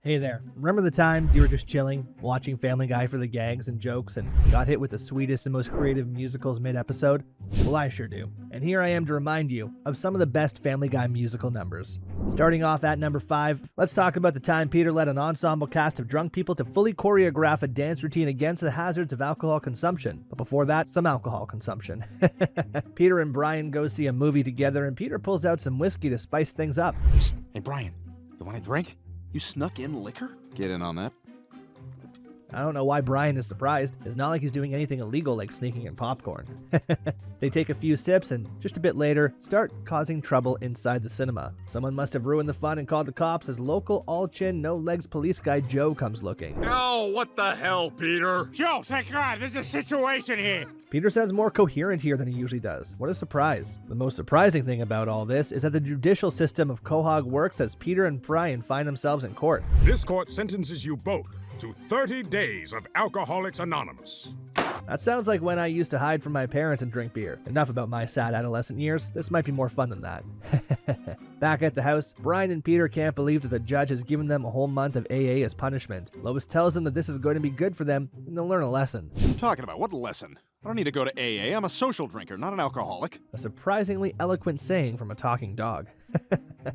Hey there. Remember the times you were just chilling, watching Family Guy for the gags and jokes, and got hit with the sweetest and most creative musicals mid-episode? Well, I sure do. And here I am to remind you of some of the best Family Guy musical numbers. Starting off at number 5, let's talk about the time Peter led an ensemble cast of drunk people to fully choreograph a dance routine against the hazards of alcohol consumption. But before that, some alcohol consumption. Peter and Brian go see a movie together, and Peter pulls out some whiskey to spice things up. Hey, Brian, you want a drink? You snuck in liquor? Get in on that. I don't know why Brian is surprised. It's not like he's doing anything illegal like sneaking in popcorn. They take a few sips and, just a bit later, start causing trouble inside the cinema. Someone must have ruined the fun and called the cops as local all-chin, no-legs police guy Joe comes looking. Oh, what the hell, Peter? Joe, thank God, there's a situation here. Peter sounds more coherent here than he usually does. What a surprise. The most surprising thing about all this is that the judicial system of Quahog works as Peter and Brian find themselves in court. This court sentences you both to 30 days of Alcoholics Anonymous. That sounds like when I used to hide from my parents and drink beer. Enough about my sad adolescent years. This might be more fun than that. Back at the house, Brian and Peter can't believe that the judge has given them a whole month of AA as punishment. Lois tells them that this is going to be good for them and they'll learn a lesson. What are you talking about? What lesson? I don't need to go to AA. I'm a social drinker, not an alcoholic. A surprisingly eloquent saying from a talking dog.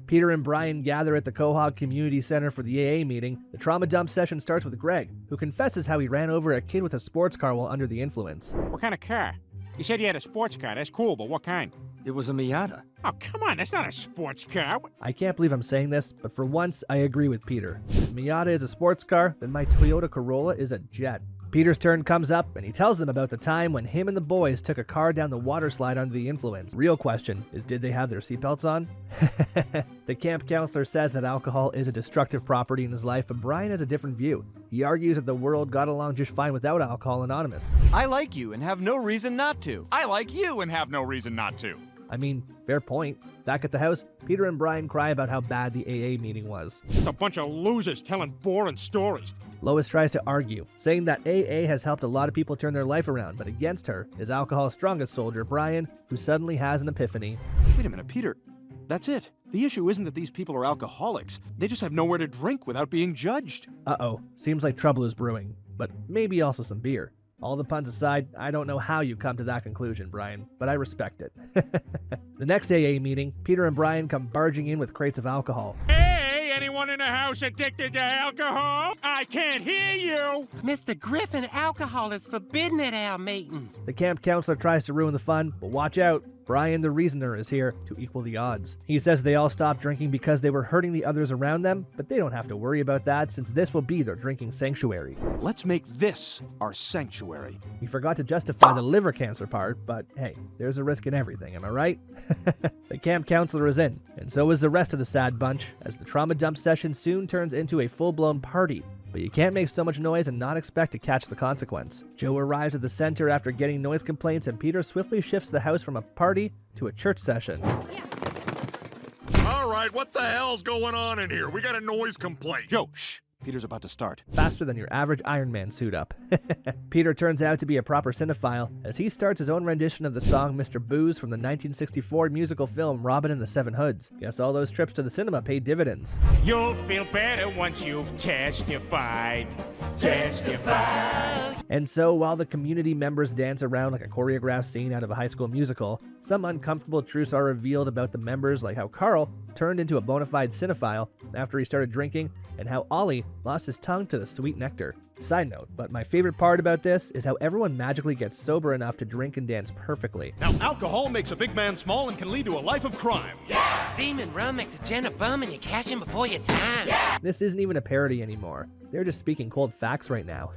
Peter and Brian gather at the Quahog Community Center for the AA meeting. The trauma dump session starts with Greg, who confesses how he ran over a kid with a sports car while under the influence. What kind of car? You said you had a sports car. That's cool, but what kind? It was a Miata. Oh, come on, that's not a sports car. I can't believe I'm saying this, but for once, I agree with Peter. If Miata is a sports car, then my Toyota Corolla is a jet. Peter's turn comes up, and he tells them about the time when him and the boys took a car down the water slide under the influence. Real question is, did they have their seatbelts on? The camp counselor says that alcohol is a destructive property in his life, but Brian has a different view. He argues that the world got along just fine without Alcohol Anonymous. I like you and have no reason not to. I like you and have no reason not to. I mean, fair point. Back at the house, Peter and Brian cry about how bad the AA meeting was. It's a bunch of losers telling boring stories. Lois tries to argue, saying that AA has helped a lot of people turn their life around, but against her is alcohol's strongest soldier, Brian, who suddenly has an epiphany. Wait a minute, Peter. That's it. The issue isn't that these people are alcoholics. They just have nowhere to drink without being judged. Uh-oh, seems like trouble is brewing, but maybe also some beer. All the puns aside, I don't know how you come to that conclusion, Brian, but I respect it. The next AA meeting, Peter and Brian come barging in with crates of alcohol. Hey, anyone in the house addicted to alcohol? I can't hear you. Mr. Griffin, alcohol is forbidden at our meetings. The camp counselor tries to ruin the fun, but watch out. Brian the Reasoner is here to equal the odds. He says they all stopped drinking because they were hurting the others around them, but they don't have to worry about that since this will be their drinking sanctuary. Let's make this our sanctuary. He forgot to justify the liver cancer part, but hey, there's a risk in everything, am I right? The camp counselor is in, and so is the rest of the sad bunch, as the trauma dump session soon turns into a full-blown party. But you can't make so much noise and not expect to catch the consequence. Joe arrives at the center after getting noise complaints, and Peter swiftly shifts the house from a party to a church session. All right, what the hell's going on in here? We got a noise complaint. Joe, shh. Peter's about to start. Faster than your average Iron Man suit up. Peter turns out to be a proper cinephile as he starts his own rendition of the song Mr. Booze from the 1964 musical film Robin and the Seven Hoods. Guess all those trips to the cinema paid dividends. You'll feel better once you've testified. Testified. And so, while the community members dance around like a choreographed scene out of a high school musical, some uncomfortable truths are revealed about the members, like how Carl turned into a bona fide cinephile after he started drinking, and how Ollie lost his tongue to the sweet nectar. Side note, but my favorite part about this is how everyone magically gets sober enough to drink and dance perfectly. Now, alcohol makes a big man small and can lead to a life of crime. Demon rum makes a gent a bum and you cash in before your time. This isn't even a parody anymore. They're just speaking cold facts right now.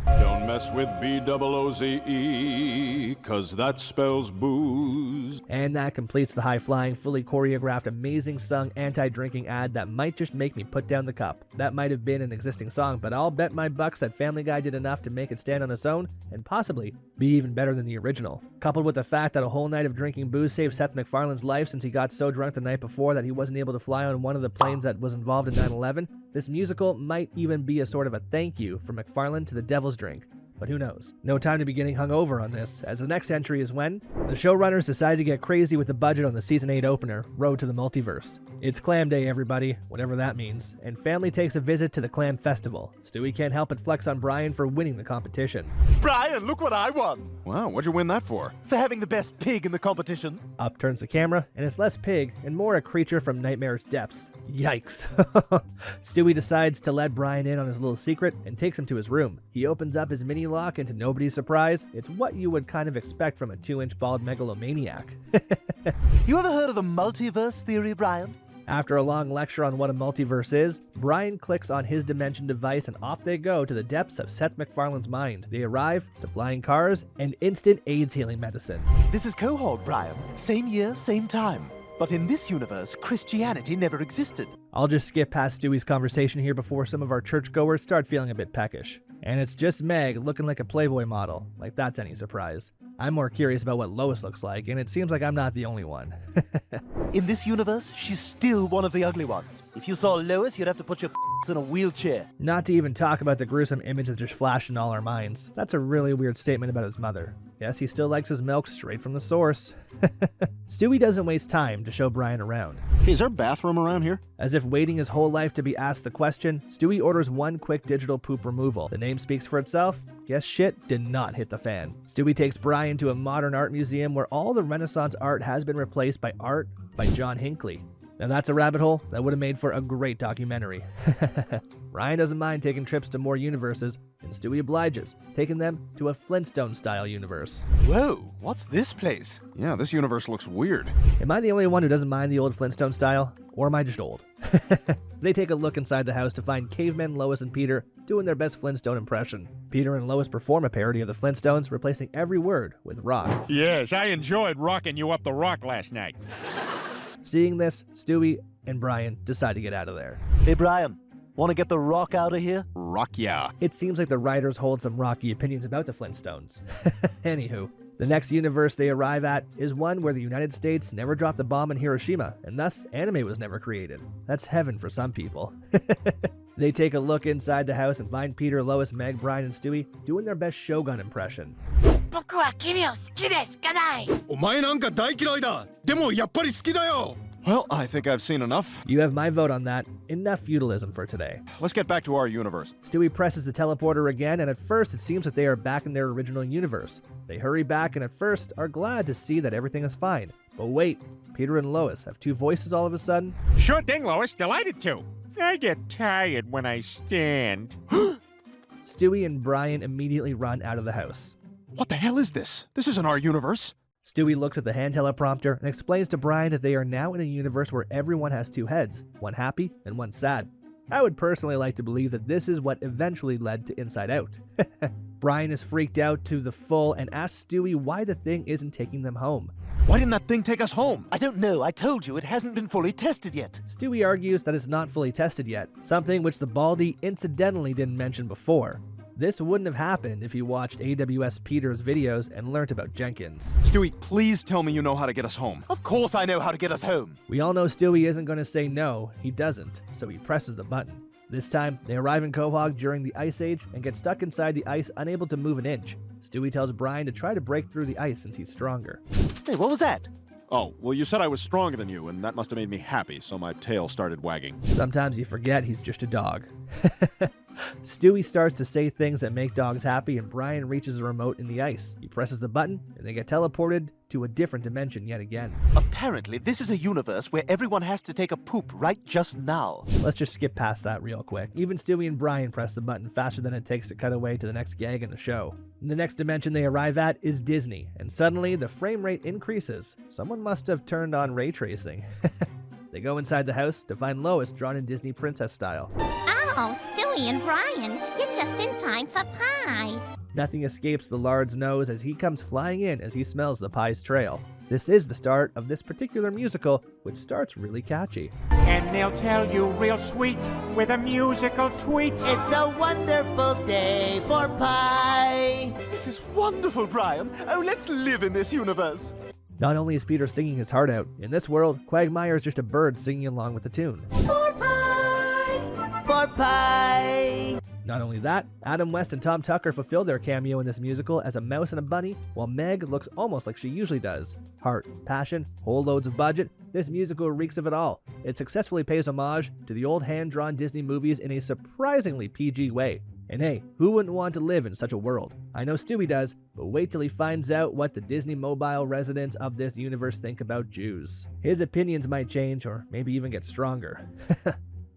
Don't mess with B-double-O-Z-E, 'cause that spells booze. And that completes the high-flying, fully choreographed, amazing-sung anti-drinking ad that might just make me put down the cup. That might have been an existing song, but I'll bet my bucks that Family Guy did enough to make it stand on its own, and possibly be even better than the original. Coupled with the fact that a whole night of drinking booze saved Seth MacFarlane's life since he got so drunk the night before that he wasn't able to fly on one of the planes that was involved in 9/11, this musical might even be a sort of a thank you from MacFarlane to the Devil's Drink. but who knows? No time to be getting hungover on this, as the next entry is when the showrunners decided to get crazy with the budget on the Season 8 opener, Road to the Multiverse. It's Clam Day, everybody, whatever that means, and family takes a visit to the Clam Festival. Stewie can't help but flex on Brian for winning the competition. Brian, look what I won! Wow, what'd you win that for? For having the best pig in the competition. Up turns the camera, and it's less pig and more a creature from Nightmare's depths. Yikes. Stewie decides to let Brian in on his little secret and takes him to his room. He opens up his mini lock, and to nobody's surprise, it's what you would kind of expect from a 2-inch bald megalomaniac. You ever heard of the multiverse theory, Brian? After a long lecture on what a multiverse is, Brian clicks on his dimension device and off they go to the depths of Seth MacFarlane's mind. They arrive to flying cars and instant AIDS healing medicine. This is Quahog, Brian. Same year, same time. But in this universe, Christianity never existed. I'll just skip past Stewie's conversation here before some of our churchgoers start feeling a bit peckish. And it's just Meg looking like a Playboy model, like that's any surprise. I'm more curious about what Lois looks like, and it seems like I'm not the only one. In this universe, she's still one of the ugly ones. If you saw Lois, you'd have to put your in a wheelchair. Not to even talk about the gruesome image that just flashed in all our minds. That's a really weird statement about his mother. Yes, he still likes his milk straight from the source. Stewie doesn't waste time to show Brian around. Hey, is there a bathroom around here? As if waiting his whole life to be asked the question, Stewie orders one quick digital poop removal. The name speaks for itself. Guess shit did not hit the fan. Stewie takes Brian to a modern art museum where all the Renaissance art has been replaced by art by John Hinckley. Now that's a rabbit hole that would have made for a great documentary. Ryan doesn't mind taking trips to more universes, and Stewie obliges, taking them to a Flintstone-style universe. Whoa, what's this place? Yeah, this universe looks weird. Am I the only one who doesn't mind the old Flintstone style? Or am I just old? They take a look inside the house to find cavemen Lois and Peter doing their best Flintstone impression. Peter and Lois perform a parody of the Flintstones, replacing every word with rock. Yes, I enjoyed rocking you up the rock last night. Seeing this, Stewie and Brian decide to get out of there. Hey, Brian, want to get the rock out of here? Rock, yeah. It seems like the writers hold some rocky opinions about the Flintstones. Anywho, the next universe they arrive at is one where the United States never dropped the bomb in Hiroshima, and thus anime was never created. That's heaven for some people. They take a look inside the house and find Peter, Lois, Meg, Brian, and Stewie doing their best Shogun impression. 僕は君を好きですかない。お前なんか大嫌いだ。でもやっぱり好きだよ。 Well, I think I've seen enough. You have my vote on that. Enough feudalism for today. Let's get back to our universe. Stewie presses the teleporter again, and at first it seems that they are back in their original universe. They hurry back and at first are glad to see that everything is fine. But wait, Peter and Lois have two voices all of a sudden. Sure thing, Lois. Delighted to. I get tired when I stand. Stewie and Brian immediately run out of the house. What the hell is this? This isn't our universe. Stewie looks at the hand teleprompter and explains to Brian that they are now in a universe where everyone has two heads, one happy and one sad. I would personally like to believe that this is what eventually led to Inside Out. Brian is freaked out to the full and asks Stewie why the thing isn't taking them home. Why didn't that thing take us home? I don't know. I told you it hasn't been fully tested yet. Stewie argues that it's not fully tested yet, something which the Baldy incidentally didn't mention before. This wouldn't have happened if he watched AWS Peter's videos and learnt about Jenkins. Stewie, please tell me you know how to get us home. Of course I know how to get us home. We all know Stewie isn't going to say no, he doesn't, so he presses the button. This time, they arrive in Quahog during the Ice Age and get stuck inside the ice, unable to move an inch. Stewie tells Brian to try to break through the ice since he's stronger. Hey, what was that? Oh, well, you said I was stronger than you, and that must have made me happy, so my tail started wagging. Sometimes you forget he's just a dog. Stewie starts to say things that make dogs happy, and Brian reaches a remote in the ice. He presses the button, and they get teleported to a different dimension yet again. Apparently, this is a universe where everyone has to take a poop right just now. Let's just skip past that real quick. Even Stewie and Brian press the button faster than it takes to cut away to the next gag in the show. The next dimension they arrive at is Disney, and suddenly the frame rate increases. Someone must have turned on ray tracing. They go inside the house to find Lois drawn in Disney princess style. Oh, Stewie and Brian, you're just in time for pie. Nothing escapes the lard's nose as he comes flying in as he smells the pie's trail. This is the start of this particular musical, which starts really catchy. And they'll tell you real sweet with a musical tweet. It's a wonderful day for pie. This is wonderful, Brian. Oh, let's live in this universe. Not only is Peter singing his heart out, in this world, Quagmire is just a bird singing along with the tune. For pie. Not only that, Adam West and Tom Tucker fulfill their cameo in this musical as a mouse and a bunny, while Meg looks almost like she usually does. Heart, passion, whole loads of budget, this musical reeks of it all. It successfully pays homage to the old hand-drawn Disney movies in a surprisingly PG way. And hey, who wouldn't want to live in such a world? I know Stewie does, but wait till he finds out what the Disney mobile residents of this universe think about Jews. His opinions might change, or maybe even get stronger.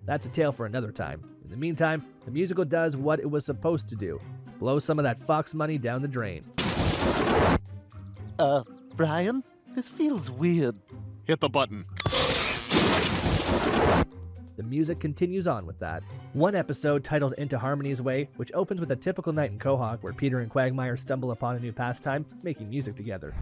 That's a tale for another time. In the meantime, the musical does what it was supposed to do. Blow some of that Fox money down the drain. Brian? This feels weird. Hit the button. The music continues on with that. One episode, titled Into Harmony's Way, which opens with a typical night in Quahog where Peter and Quagmire stumble upon a new pastime, making music together.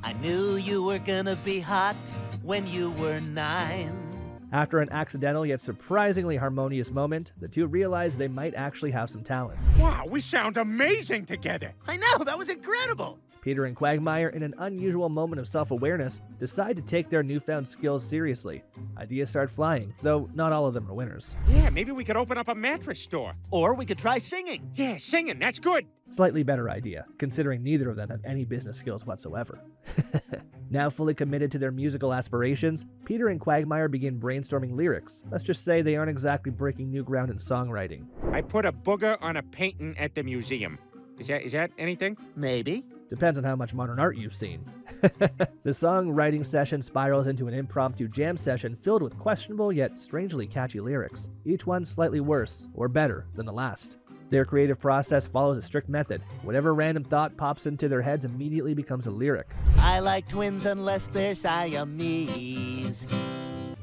I knew you were gonna be hot when you were 9. After an accidental yet surprisingly harmonious moment, the two realize they might actually have some talent. Wow, we sound amazing together. I know, that was incredible! Peter and Quagmire, in an unusual moment of self-awareness, decide to take their newfound skills seriously. Ideas start flying, though not all of them are winners. Yeah, maybe we could open up a mattress store. Or we could try singing. Yeah, singing, that's good. Slightly better idea, considering neither of them have any business skills whatsoever. Now fully committed to their musical aspirations, Peter and Quagmire begin brainstorming lyrics. Let's just say they aren't exactly breaking new ground in songwriting. I put a booger on a painting at the museum. Is that anything? Maybe. Depends on how much modern art you've seen. The songwriting session spirals into an impromptu jam session filled with questionable yet strangely catchy lyrics, each one slightly worse or better than the last. Their creative process follows a strict method. Whatever random thought pops into their heads immediately becomes a lyric. I like twins unless they're Siamese.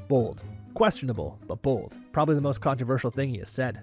Bold. Questionable, but bold. Probably the most controversial thing he has said.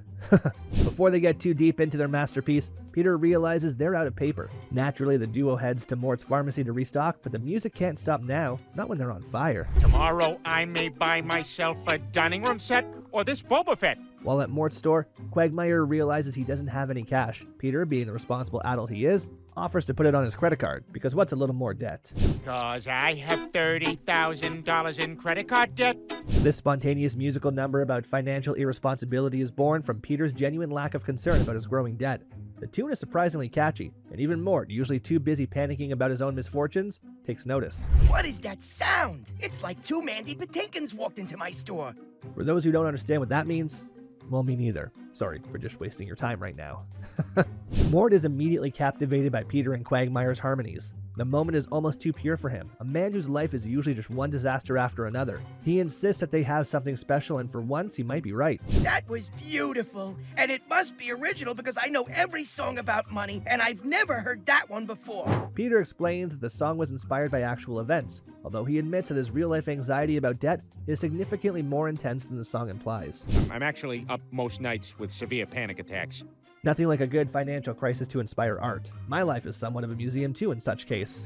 Before they get too deep into their masterpiece, Peter realizes they're out of paper. Naturally, the duo heads to Mort's pharmacy to restock, but the music can't stop now, not when they're on fire. Tomorrow I may buy myself a dining room set or this Boba Fett. While at Mort's store, Quagmire realizes he doesn't have any cash. Peter, being the responsible adult he is, offers to put it on his credit card, because what's a little more debt? 'Cause I have $30,000 in credit card debt. This spontaneous musical number about financial irresponsibility is born from Peter's genuine lack of concern about his growing debt. The tune is surprisingly catchy, and even Mort, usually too busy panicking about his own misfortunes, takes notice. What is that sound? It's like two Mandy Patinkins walked into my store. For those who don't understand what that means, well, me neither. Sorry for just wasting your time right now. Mort is immediately captivated by Peter and Quagmire's harmonies. The moment is almost too pure for him, a man whose life is usually just one disaster after another. He insists that they have something special, and for once, he might be right. That was beautiful, and it must be original because I know every song about money, and I've never heard that one before. Peter explains that the song was inspired by actual events, although he admits that his real-life anxiety about debt is significantly more intense than the song implies. I'm actually up most nights with severe panic attacks. Nothing like a good financial crisis to inspire art. My life is somewhat of a museum too in such case.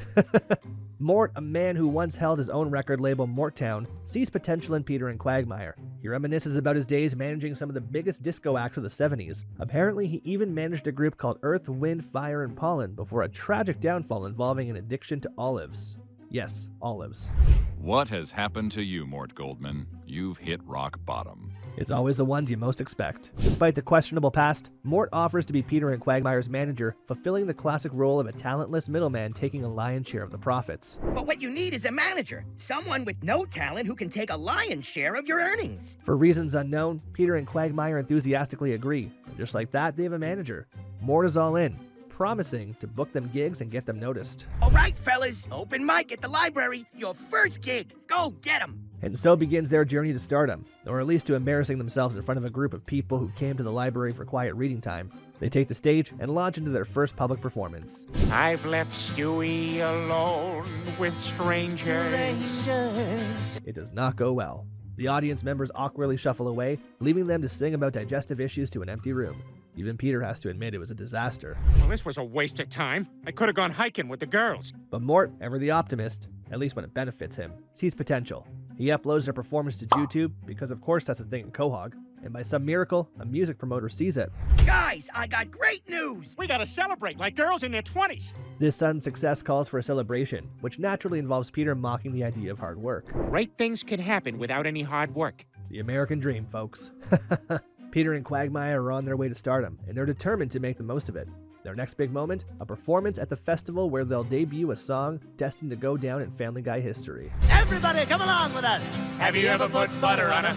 Mort, a man who once held his own record label Morttown, sees potential in Peter and Quagmire. He reminisces about his days managing some of the biggest disco acts of the 70s. Apparently, he even managed a group called Earth, Wind, Fire, and Pollen before a tragic downfall involving an addiction to olives. Yes, olives. What has happened to you, Mort Goldman? You've hit rock bottom. It's always the ones you most expect. Despite the questionable past, Mort offers to be Peter and Quagmire's manager, fulfilling the classic role of a talentless middleman taking a lion's share of the profits. But what you need is a manager, someone with no talent who can take a lion's share of your earnings. For reasons unknown, Peter and Quagmire enthusiastically agree, and just like that, they have a manager. Mort is all in, promising to book them gigs and get them noticed. All right, fellas, open mic at the library, your first gig. Go get 'em. And so begins their journey to stardom, or at least to embarrassing themselves in front of a group of people who came to the library for quiet reading time. They take the stage and launch into their first public performance. I've left Stewie alone with strangers. It does not go well. The audience members awkwardly shuffle away, leaving them to sing about digestive issues to an empty room. Even Peter has to admit it was a disaster. Well, this was a waste of time. I could have gone hiking with the girls. But Mort, ever the optimist, at least when it benefits him, sees potential. He uploads their performance to YouTube, because of course that's a thing in Quahog, and by some miracle, a music promoter sees it. Guys, I got great news! We gotta celebrate like girls in their 20s. This sudden success calls for a celebration, which naturally involves Peter mocking the idea of hard work. Great things can happen without any hard work. The American dream, folks. Peter and Quagmire are on their way to stardom, and they're determined to make the most of it. Their next big moment, a performance at the festival where they'll debut a song destined to go down in Family Guy history. Everybody, come along with us. Have you ever put butter on a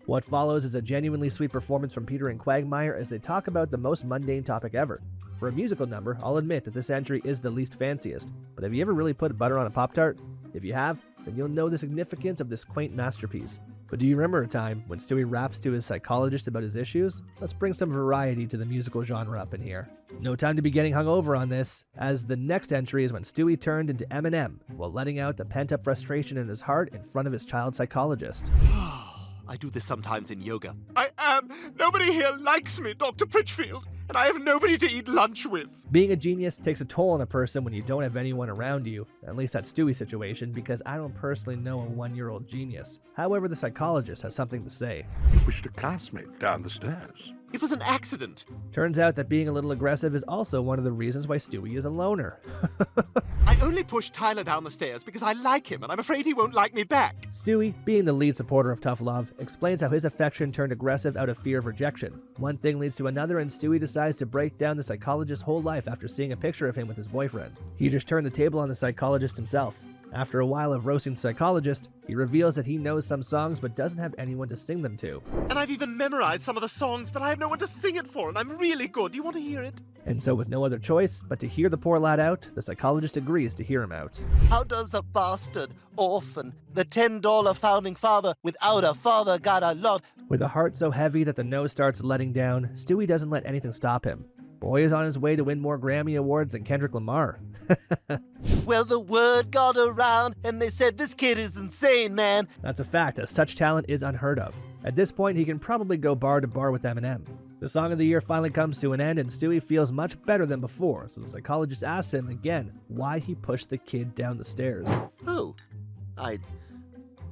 What follows is a genuinely sweet performance from Peter and Quagmire as they talk about the most mundane topic ever. For a musical number, I'll admit that this entry is the least fanciest, but have you ever really put butter on a Pop-Tart? If you have, then you'll know the significance of this quaint masterpiece. But do you remember a time when Stewie raps to his psychologist about his issues? Let's bring some variety to the musical genre up in here. No time to be getting hungover on this, as the next entry is when Stewie turned into Eminem while letting out the pent-up frustration in his heart in front of his child psychologist. I do this sometimes in yoga. Nobody here likes me, Dr. Pritchfield, and I have nobody to eat lunch with. Being a genius takes a toll on a person when you don't have anyone around you. At least that's Stewie's situation, because I don't personally know a 1-year-old genius. However, the psychologist has something to say. You pushed a classmate down the stairs. It was an accident. Turns out that being a little aggressive is also one of the reasons why Stewie is a loner. I only pushed Tyler down the stairs because I like him, and I'm afraid he won't like me back. Stewie, being the lead supporter of tough love, explains how his affection turned aggressive out of fear of rejection. One thing leads to another, and Stewie decides to break down the psychologist's whole life after seeing a picture of him with his boyfriend. He just turned the table on the psychologist himself. After a while of roasting the psychologist, he reveals that he knows some songs but doesn't have anyone to sing them to. And I've even memorized some of the songs, but I have no one to sing it for, and I'm really good. Do you want to hear it? And so with no other choice but to hear the poor lad out, the psychologist agrees to hear him out. How does a bastard, orphan, the $10 founding father without a father got a lot? With a heart so heavy that the nose starts letting down, Stewie doesn't let anything stop him. Boy is on his way to win more Grammy Awards than Kendrick Lamar. Well, the word got around, and they said this kid is insane, man. That's a fact, as such talent is unheard of. At this point, he can probably go bar to bar with Eminem. The song of the year finally comes to an end, and Stewie feels much better than before, so the psychologist asks him again why he pushed the kid down the stairs. Oh, I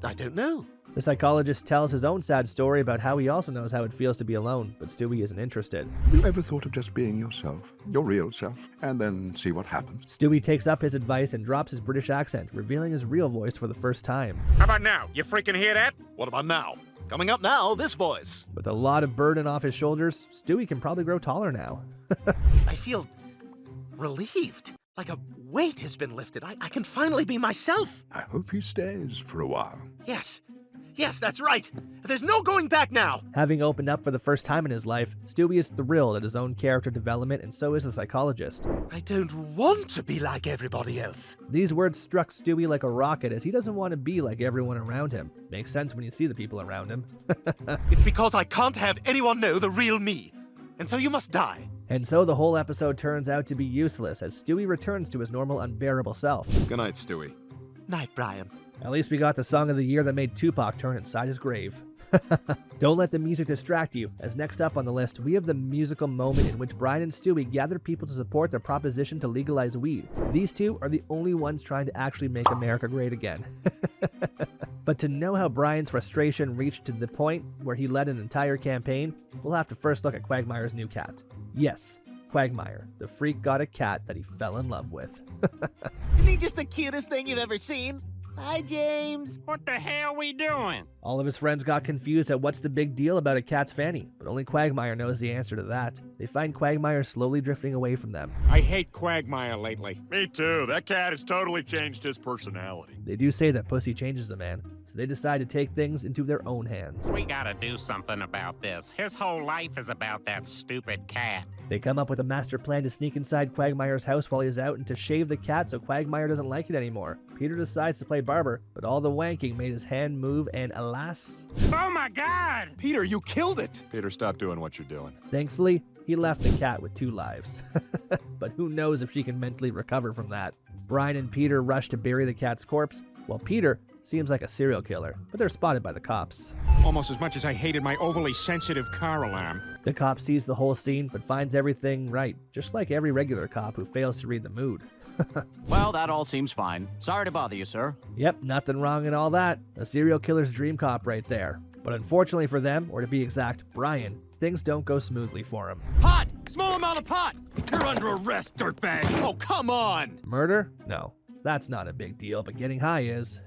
don't know. The psychologist tells his own sad story about how he also knows how it feels to be alone, but Stewie isn't interested. Have you ever thought of just being yourself, your real self, and then see what happens? Stewie takes up his advice and drops his British accent, revealing his real voice for the first time. How about now? You freaking hear that? What about now? Coming up now, this voice. With a lot of burden off his shoulders, Stewie can probably grow taller now. I feel relieved. Like a weight has been lifted. I can finally be myself. I hope he stays for a while. Yes, that's right. There's no going back now. Having opened up for the first time in his life, Stewie is thrilled at his own character development, and so is the psychologist. I don't want to be like everybody else. These words struck Stewie like a rocket, as he doesn't want to be like everyone around him. Makes sense when you see the people around him. It's because I can't have anyone know the real me. And so you must die. And so the whole episode turns out to be useless, as Stewie returns to his normal, unbearable self. Good night, Stewie. Night, Brian. At least we got the song of the year that made Tupac turn inside his grave. Don't let the music distract you, as next up on the list, we have the musical moment in which Brian and Stewie gather people to support their proposition to legalize weed. These two are the only ones trying to actually make America great again. But to know how Brian's frustration reached to the point where he led an entire campaign, we'll have to first look at Quagmire's new cat. Yes, Quagmire, the freak got a cat that he fell in love with. Isn't he just the cutest thing you've ever seen? Hi, James. What the hell we doing? All of his friends got confused at what's the big deal about a cat's fanny, but only Quagmire knows the answer to that. They find Quagmire slowly drifting away from them. I hate Quagmire lately. Me too. That cat has totally changed his personality. They do say that pussy changes a man, so they decide to take things into their own hands. We gotta do something about this. His whole life is about that stupid cat. They come up with a master plan to sneak inside Quagmire's house while he's out and to shave the cat so Quagmire doesn't like it anymore. Peter decides to play barber, but all the wanking made his hand move, and alas... Oh my God! Peter, you killed it! Peter, stop doing what you're doing. Thankfully, he left the cat with 2 lives. But who knows if she can mentally recover from that. Brian and Peter rush to bury the cat's corpse, while Peter seems like a serial killer, but they're spotted by the cops. Almost as much as I hated my overly sensitive car alarm. The cop sees the whole scene, but finds everything right, just like every regular cop who fails to read the mood. Well, that all seems fine. Sorry to bother you, sir. Yep, nothing wrong in all that. A serial killer's dream cop right there. But unfortunately for them, or to be exact, Brian, things don't go smoothly for him. Pot! Small amount of pot! You're under arrest, dirtbag! Oh, come on! Murder? No, that's not a big deal, but getting high is.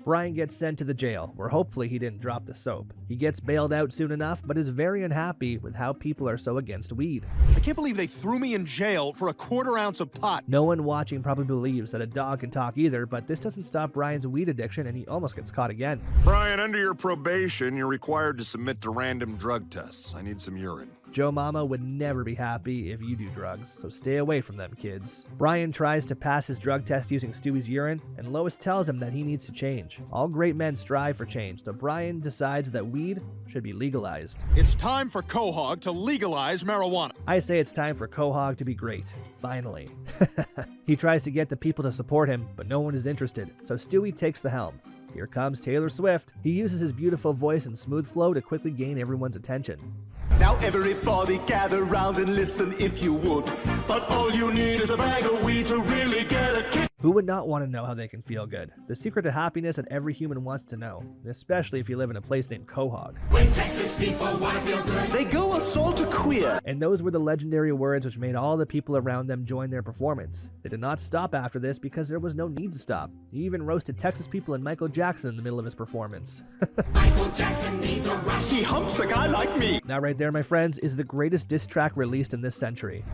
Brian gets sent to the jail, where hopefully he didn't drop the soap. He gets bailed out soon enough, but is very unhappy with how people are so against weed. I can't believe they threw me in jail for a quarter ounce of pot. No one watching probably believes that a dog can talk either, but this doesn't stop Brian's weed addiction and he almost gets caught again. Brian, under your probation, you're required to submit to random drug tests. I need some urine. Joe Mama would never be happy if you do drugs, so stay away from them, kids. Brian tries to pass his drug test using Stewie's urine, and Lois tells him that he needs to change. All great men strive for change, so Brian decides that weed should be legalized. It's time for Quahog to legalize marijuana. I say it's time for Quahog to be great. Finally. He tries to get the people to support him, but no one is interested, so Stewie takes the helm. Here comes Taylor Swift. He uses his beautiful voice and smooth flow to quickly gain everyone's attention. Now everybody gather round and listen if you would. But all you need is a bag of weed to really get a kick. Who would not want to know how they can feel good? The secret to happiness that every human wants to know, especially if you live in a place named Quahog. When Texas people want to feel good, they go assault a queer. And those were the legendary words which made all the people around them join their performance. They did not stop after this because there was no need to stop. He even roasted Texas people and Michael Jackson in the middle of his performance. Michael Jackson needs a rush. He humps a guy like me. That right there, my friends, is the greatest diss track released in this century.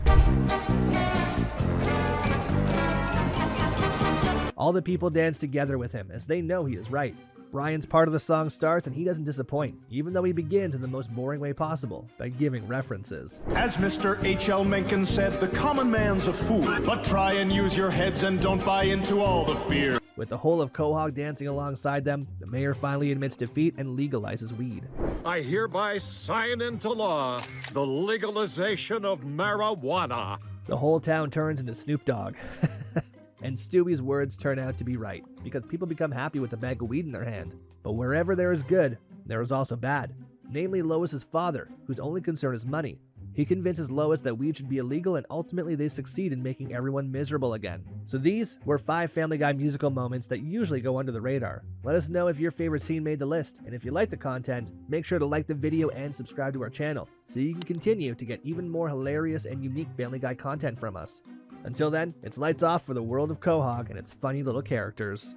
All the people dance together with him as they know he is right. Brian's part of the song starts and he doesn't disappoint, even though he begins in the most boring way possible, by giving references. As Mr. H.L. Mencken said, the common man's a fool, but try and use your heads and don't buy into all the fear. With the whole of Quahog dancing alongside them, the mayor finally admits defeat and legalizes weed. I hereby sign into law the legalization of marijuana. The whole town turns into Snoop Dogg. And Stewie's words turn out to be right, because people become happy with a bag of weed in their hand. But wherever there is good, there is also bad. Namely Lois's father, whose only concern is money. He convinces Lois that weed should be illegal, and ultimately they succeed in making everyone miserable again. So these were 5 Family Guy musical moments that usually go under the radar. Let us know if your favorite scene made the list, and if you like the content, make sure to like the video and subscribe to our channel, so you can continue to get even more hilarious and unique Family Guy content from us. Until then, it's lights off for the world of Quahog and its funny little characters.